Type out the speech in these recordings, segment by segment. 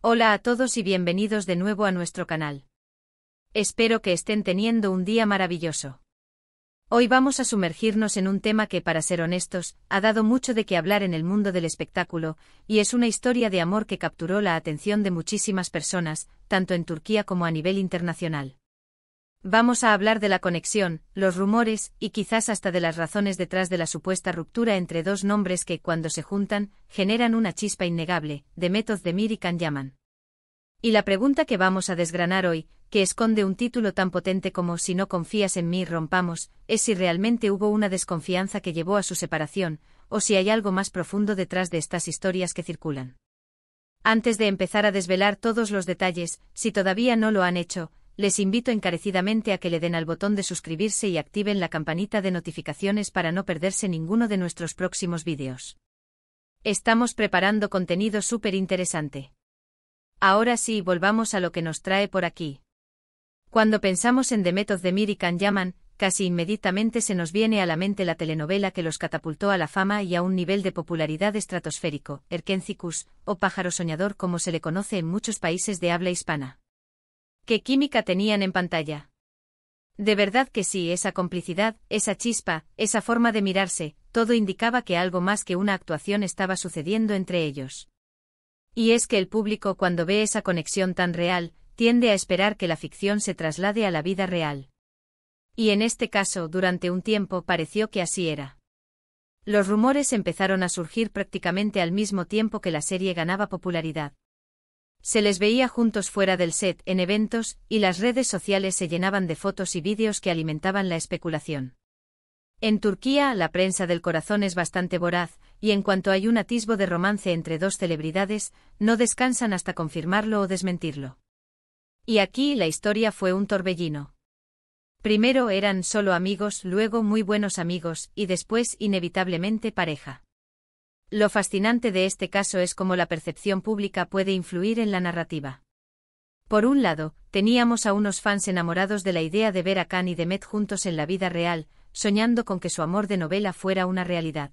Hola a todos y bienvenidos de nuevo a nuestro canal. Espero que estén teniendo un día maravilloso. Hoy vamos a sumergirnos en un tema que, para ser honestos, ha dado mucho de qué hablar en el mundo del espectáculo, y es una historia de amor que capturó la atención de muchísimas personas, tanto en Turquía como a nivel internacional. Vamos a hablar de la conexión, los rumores, y quizás hasta de las razones detrás de la supuesta ruptura entre dos nombres que, cuando se juntan, generan una chispa innegable, Demet Özdemir y Can Yaman. Y la pregunta que vamos a desgranar hoy, que esconde un título tan potente como Si no confías en mí, rompamos, es si realmente hubo una desconfianza que llevó a su separación, o si hay algo más profundo detrás de estas historias que circulan. Antes de empezar a desvelar todos los detalles, si todavía no lo han hecho, les invito encarecidamente a que le den al botón de suscribirse y activen la campanita de notificaciones para no perderse ninguno de nuestros próximos vídeos. Estamos preparando contenido súper interesante. Ahora sí, volvamos a lo que nos trae por aquí. Cuando pensamos en Demet Özdemir y Can Yaman, casi inmediatamente se nos viene a la mente la telenovela que los catapultó a la fama y a un nivel de popularidad estratosférico, Erkenci Kuş, o Pájaro Soñador como se le conoce en muchos países de habla hispana. ¿Qué química tenían en pantalla? De verdad que sí, esa complicidad, esa chispa, esa forma de mirarse, todo indicaba que algo más que una actuación estaba sucediendo entre ellos. Y es que el público, cuando ve esa conexión tan real, tiende a esperar que la ficción se traslade a la vida real. Y en este caso, durante un tiempo pareció que así era. Los rumores empezaron a surgir prácticamente al mismo tiempo que la serie ganaba popularidad. Se les veía juntos fuera del set, en eventos, y las redes sociales se llenaban de fotos y vídeos que alimentaban la especulación. En Turquía, la prensa del corazón es bastante voraz, y en cuanto hay un atisbo de romance entre dos celebridades, no descansan hasta confirmarlo o desmentirlo. Y aquí la historia fue un torbellino. Primero eran solo amigos, luego muy buenos amigos, y después inevitablemente pareja. Lo fascinante de este caso es cómo la percepción pública puede influir en la narrativa. Por un lado, teníamos a unos fans enamorados de la idea de ver a Can y Demet juntos en la vida real, soñando con que su amor de novela fuera una realidad.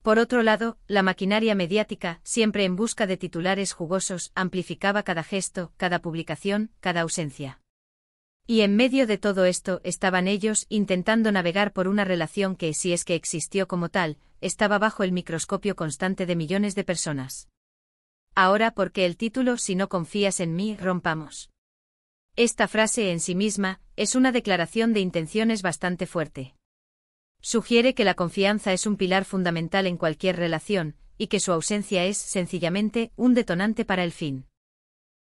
Por otro lado, la maquinaria mediática, siempre en busca de titulares jugosos, amplificaba cada gesto, cada publicación, cada ausencia. Y en medio de todo esto estaban ellos intentando navegar por una relación que, si es que existió como tal, estaba bajo el microscopio constante de millones de personas. Ahora, ¿por qué el título Si no confías en mí, rompamos? Esta frase en sí misma es una declaración de intenciones bastante fuerte. Sugiere que la confianza es un pilar fundamental en cualquier relación, y que su ausencia es, sencillamente, un detonante para el fin.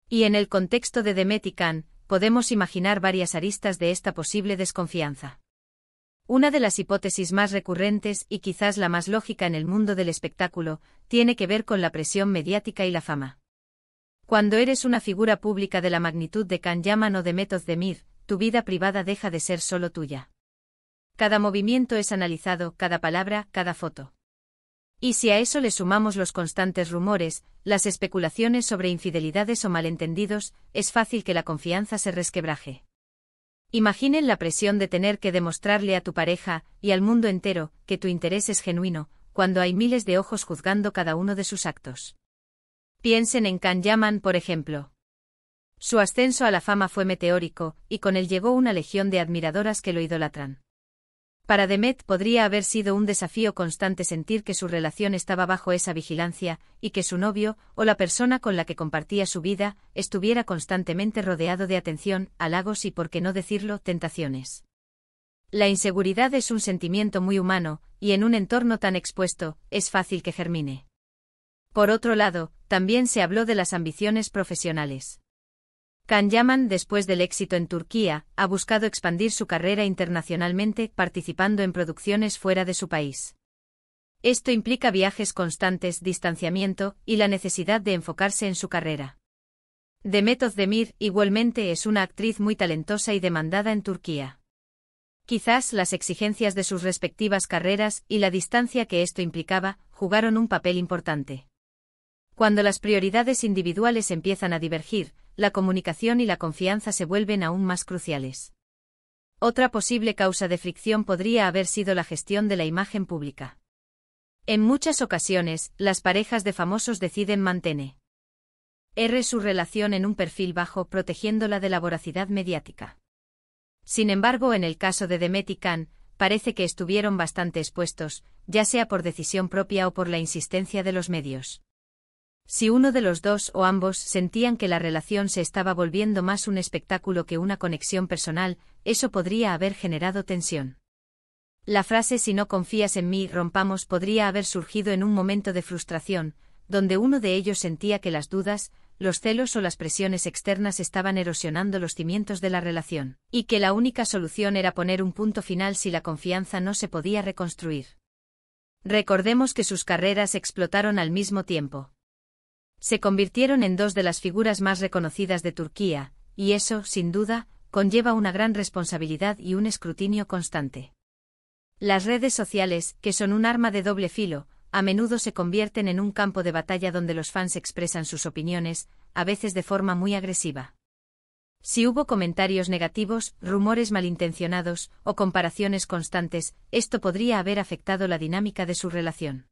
Y en el contexto de Demet y Can, podemos imaginar varias aristas de esta posible desconfianza. Una de las hipótesis más recurrentes y quizás la más lógica en el mundo del espectáculo, tiene que ver con la presión mediática y la fama. Cuando eres una figura pública de la magnitud de Can Yaman o Demet Özdemir, tu vida privada deja de ser solo tuya. Cada movimiento es analizado, cada palabra, cada foto. Y si a eso le sumamos los constantes rumores, las especulaciones sobre infidelidades o malentendidos, es fácil que la confianza se resquebraje. Imaginen la presión de tener que demostrarle a tu pareja, y al mundo entero, que tu interés es genuino, cuando hay miles de ojos juzgando cada uno de sus actos. Piensen en Can Yaman, por ejemplo. Su ascenso a la fama fue meteórico, y con él llegó una legión de admiradoras que lo idolatran. Para Demet podría haber sido un desafío constante sentir que su relación estaba bajo esa vigilancia, y que su novio, o la persona con la que compartía su vida, estuviera constantemente rodeado de atención, halagos y, por qué no decirlo, tentaciones. La inseguridad es un sentimiento muy humano, y en un entorno tan expuesto, es fácil que germine. Por otro lado, también se habló de las ambiciones profesionales. Can Yaman, después del éxito en Turquía, ha buscado expandir su carrera internacionalmente, participando en producciones fuera de su país. Esto implica viajes constantes, distanciamiento, y la necesidad de enfocarse en su carrera. Demet Özdemir, igualmente, es una actriz muy talentosa y demandada en Turquía. Quizás las exigencias de sus respectivas carreras y la distancia que esto implicaba, jugaron un papel importante. Cuando las prioridades individuales empiezan a divergir, la comunicación y la confianza se vuelven aún más cruciales. Otra posible causa de fricción podría haber sido la gestión de la imagen pública. En muchas ocasiones, las parejas de famosos deciden mantener Su relación en un perfil bajo protegiéndola de la voracidad mediática. Sin embargo, en el caso de Demet y Can, parece que estuvieron bastante expuestos, ya sea por decisión propia o por la insistencia de los medios. Si uno de los dos o ambos sentían que la relación se estaba volviendo más un espectáculo que una conexión personal, eso podría haber generado tensión. La frase "si no confías en mí, rompamos" podría haber surgido en un momento de frustración, donde uno de ellos sentía que las dudas, los celos o las presiones externas estaban erosionando los cimientos de la relación, y que la única solución era poner un punto final si la confianza no se podía reconstruir. Recordemos que sus carreras explotaron al mismo tiempo. Se convirtieron en dos de las figuras más reconocidas de Turquía, y eso, sin duda, conlleva una gran responsabilidad y un escrutinio constante. Las redes sociales, que son un arma de doble filo, a menudo se convierten en un campo de batalla donde los fans expresan sus opiniones, a veces de forma muy agresiva. Si hubo comentarios negativos, rumores malintencionados o comparaciones constantes, esto podría haber afectado la dinámica de su relación.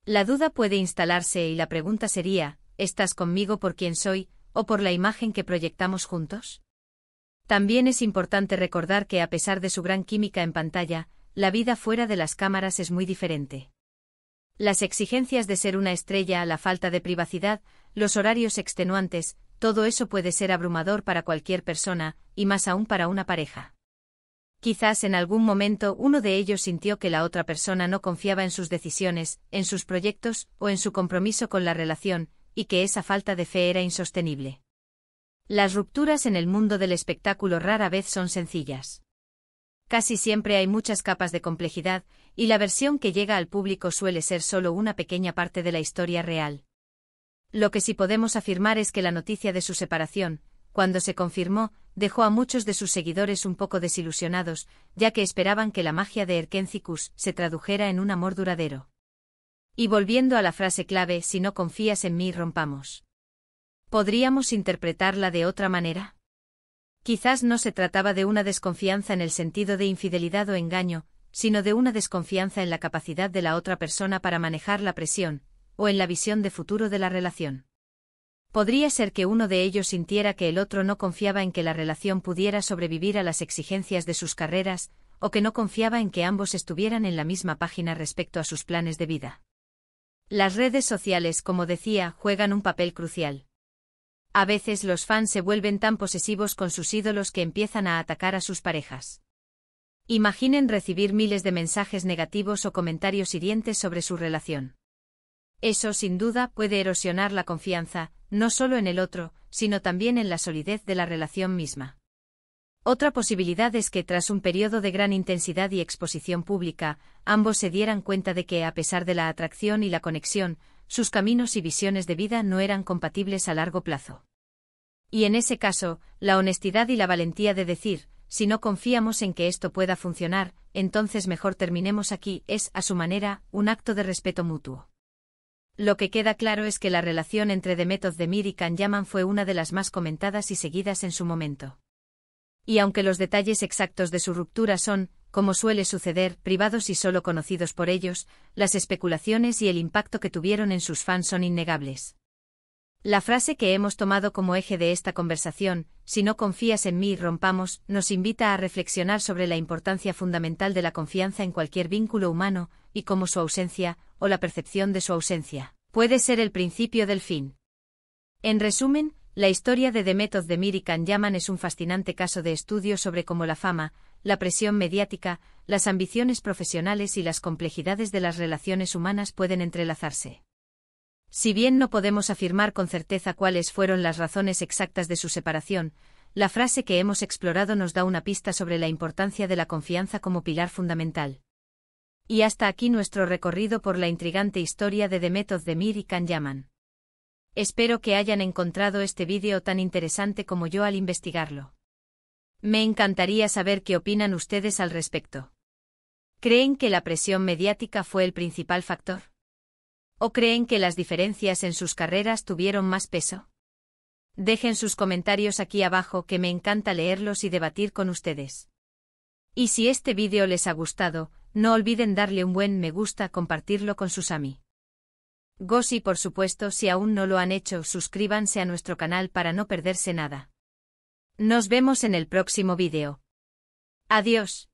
La duda puede instalarse y la pregunta sería, ¿estás conmigo por quien soy, o por la imagen que proyectamos juntos? También es importante recordar que a pesar de su gran química en pantalla, la vida fuera de las cámaras es muy diferente. Las exigencias de ser una estrella, la falta de privacidad, los horarios extenuantes, todo eso puede ser abrumador para cualquier persona, y más aún para una pareja. Quizás en algún momento uno de ellos sintió que la otra persona no confiaba en sus decisiones, en sus proyectos o en su compromiso con la relación, y que esa falta de fe era insostenible. Las rupturas en el mundo del espectáculo rara vez son sencillas. Casi siempre hay muchas capas de complejidad, y la versión que llega al público suele ser solo una pequeña parte de la historia real. Lo que sí podemos afirmar es que la noticia de su separación, cuando se confirmó, dejó a muchos de sus seguidores un poco desilusionados, ya que esperaban que la magia de Erkencikus se tradujera en un amor duradero. Y volviendo a la frase clave, "si no confías en mí, rompamos". ¿Podríamos interpretarla de otra manera? Quizás no se trataba de una desconfianza en el sentido de infidelidad o engaño, sino de una desconfianza en la capacidad de la otra persona para manejar la presión, o en la visión de futuro de la relación. Podría ser que uno de ellos sintiera que el otro no confiaba en que la relación pudiera sobrevivir a las exigencias de sus carreras, o que no confiaba en que ambos estuvieran en la misma página respecto a sus planes de vida. Las redes sociales, como decía, juegan un papel crucial. A veces los fans se vuelven tan posesivos con sus ídolos que empiezan a atacar a sus parejas. Imaginen recibir miles de mensajes negativos o comentarios hirientes sobre su relación. Eso, sin duda, puede erosionar la confianza, no solo en el otro, sino también en la solidez de la relación misma. Otra posibilidad es que tras un periodo de gran intensidad y exposición pública, ambos se dieran cuenta de que, a pesar de la atracción y la conexión, sus caminos y visiones de vida no eran compatibles a largo plazo. Y en ese caso, la honestidad y la valentía de decir, "si no confiamos en que esto pueda funcionar, entonces mejor terminemos aquí", es, a su manera, un acto de respeto mutuo. Lo que queda claro es que la relación entre Demet Özdemir y Can Yaman fue una de las más comentadas y seguidas en su momento. Y aunque los detalles exactos de su ruptura son, como suele suceder, privados y solo conocidos por ellos, las especulaciones y el impacto que tuvieron en sus fans son innegables. La frase que hemos tomado como eje de esta conversación, "si no confías en mí, rompamos", nos invita a reflexionar sobre la importancia fundamental de la confianza en cualquier vínculo humano, y cómo su ausencia, o la percepción de su ausencia, puede ser el principio del fin. En resumen, la historia de Demet Özdemir y Can Yaman es un fascinante caso de estudio sobre cómo la fama, la presión mediática, las ambiciones profesionales y las complejidades de las relaciones humanas pueden entrelazarse. Si bien no podemos afirmar con certeza cuáles fueron las razones exactas de su separación, la frase que hemos explorado nos da una pista sobre la importancia de la confianza como pilar fundamental. Y hasta aquí nuestro recorrido por la intrigante historia de Demet Özdemir y Can Yaman. Espero que hayan encontrado este vídeo tan interesante como yo al investigarlo. Me encantaría saber qué opinan ustedes al respecto. ¿Creen que la presión mediática fue el principal factor? ¿O creen que las diferencias en sus carreras tuvieron más peso? Dejen sus comentarios aquí abajo, que me encanta leerlos y debatir con ustedes. Y si este vídeo les ha gustado, no olviden darle un buen me gusta, compartirlo con sus amigos. Gos y por supuesto si aún no lo han hecho suscríbanse a nuestro canal para no perderse nada. Nos vemos en el próximo vídeo. Adiós.